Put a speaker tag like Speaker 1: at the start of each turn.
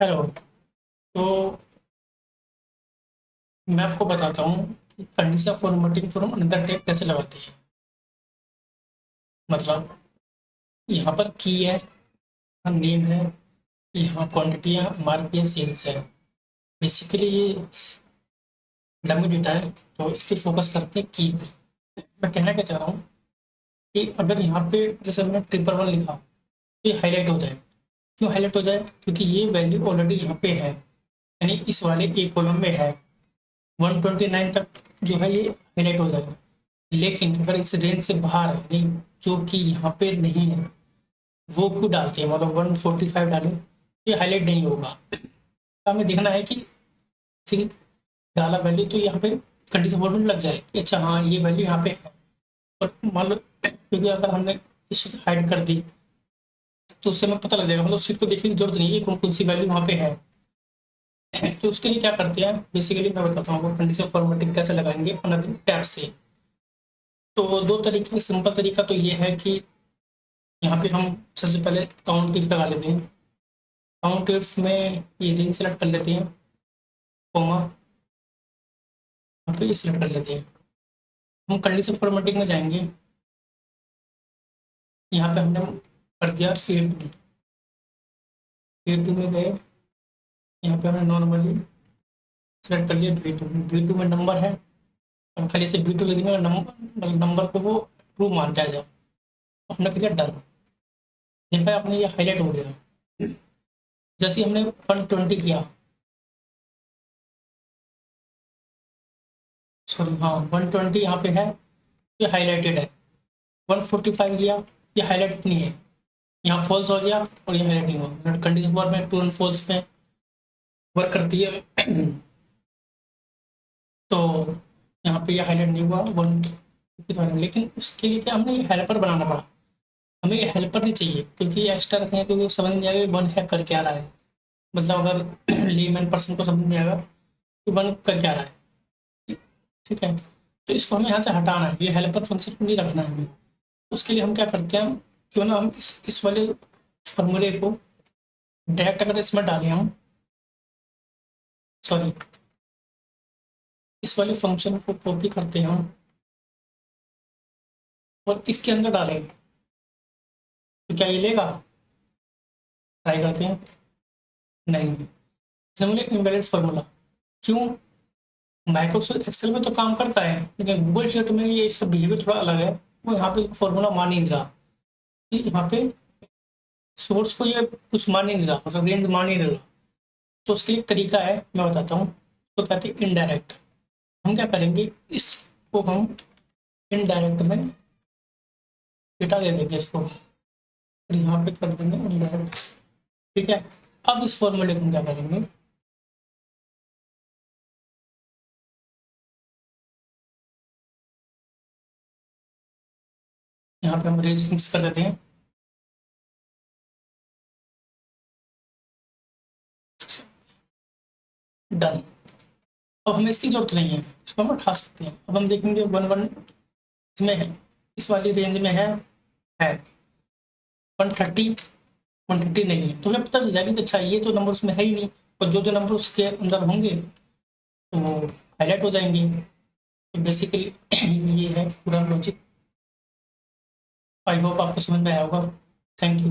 Speaker 1: Hello. तो मैं आपको बताता हूँ कि condition formatting from another type कैसे लगाते हैं। मतलब यहाँ पर की है, नेम है, यहाँ क्वांटिटी है, एमआरपी है, सेल्स है। बेसिकली ये डमी डेटा है, तो इस पर फोकस करते हैं की पे। मैं कहना क्या चाह रहा हूँ कि अगर यहाँ पे जैसे मैंने 111 लिखा तो ये हाईलाइट हो जाए। क्यों हाईलाइट हो जाए? क्योंकि ये वैल्यू ऑलरेडी यहाँ पे है, यानी इस वाले ए कॉलम में है। 129 तक जो है ये हाईलाइट हो जाएगा। लेकिन अगर इस रेंज से बाहर है, नहीं, जो कि यहाँ पे नहीं है, वो क्यों डालते हैं? मतलब 145 डालें, ये हाईलाइट नहीं होगा। तो हमें देखना है कि ठीक डाला वैल्यू तो यहाँ पे कंडीशन वर्ड लग जाए कि अच्छा हाँ ये वैल्यू यहाँ पे है। और मान लो क्योंकि अगर हमने इस हाइड कर दी तो उससे हमें पता लग जाएगा, मतलब शीट को देखने की जरूरत नहीं है कौन कौन सी वैल्यू वहाँ पे है। तो उसके लिए क्या करते हैं, बेसिकली मैं बताता हूँ कंडीशन फॉर्मेटिंग कैसे लगाएंगे अनदर टैब से। तो दो तरीके, सिंपल तरीका तो ये है कि यहाँ पे हम सबसे पहले काउंट इफ लगा लेते हैं। काउंट इफ में ये रेंज सेलेक्ट कर लेते हैं, कॉमा, यहाँ पे ये सिलेक्ट कर लेते हैं। हम कंडीशन फॉर्मेटिंग में जाएंगे, यहाँ पे हमने कर दिया ए टू में गए, यहाँ पे हमने नॉर्मली सेलेक्ट कर लिया बी टू में नंबर है। हम खाली से बी टू लिख देंगे, नंबर को वो ट्रू मानता है जब हमने किया डन। देखा है आपने, ये हाईलाइट हो गया। जैसे ही हमने 120 किया, सॉरी हाँ 120 यहाँ पे है, ये हाईलाइटेड है। 145 किया, ये हाईलाइट नहीं है, यहाँ फॉल्स हो गया और ये हाईलाइट नहीं हुआ। कंडीशन फॉर में ट्रू एंड फॉल्स में वर्क करती है। तो यहाँ पे ये हाईलाइट नहीं हुआ 1, लेकिन उसके लिए क्या हमने ये हेल्पर बनाना पड़ा। हमें ये हेल्पर नहीं चाहिए क्योंकि ये एक्स्ट्रा रखने हैं, क्योंकि समझ नहीं आएगा वन है कर क्या रहा है। मतलब अगर लेमैन पर्सन को समझ नहीं आएगा कि वन कर क्या रहा है, ठीक है। तो इसको हमें यहाँ से हटाना है, ये हेल्पर फंक्शन को नहीं रखना है हमें। उसके लिए हम क्या करते हैं, क्यों ना हम इस वाले फॉर्मूले को डायरेक्ट अगर इसमें डालें हम, सॉरी इस वाले फंक्शन को कॉपी करते हैं हम और इसके अंदर डालेंगे, तो क्या ये लेगा? ट्राई करते हैं। नहीं, सिमिलर इनवैलिड फार्मूला। क्यों? माइक्रोसॉफ्ट एक्सेल में तो काम करता है, लेकिन गूगल शीट में ये इसका बिहेवियर थोड़ा अलग है। वो यहाँ पे फॉर्मूला मान ही नहीं रहा कि यहाँ पे सोर्स को ये कुछ मान ही नहीं रहा, मतलब रेंज मान ही नहीं रहा। तो उसके लिए एक तरीका है, मैं बताता हूँ। तो कहते हैं इनडायरेक्ट। हम क्या करेंगे, इसको हम इनडायरेक्ट में डेटा दे देंगे इसको, और यहाँ पे कर देंगे इनडायरेक्ट। ठीक है। अब इस फॉर्मूले को हम क्या करेंगे, यहाँ पे हम रेंज फिक्स कर देते हैं। डन। अब हमें इसकी जरूरत नहीं है, इसको हम उठा सकते हैं। अब हम देखेंगे वन वन इसमें है, इस वाली रेंज में है 130, 130 नहीं है, तो हमें पता चल जाएगा कि अच्छा ये तो नंबर उसमें है ही नहीं। और जो जो नंबर उसके अंदर होंगे तो वो हाईलाइट हो जाएंगे। तो बेसिकली ये है पूरा लॉजिक। आई होप आपको समझ में आया होगा। Thank you.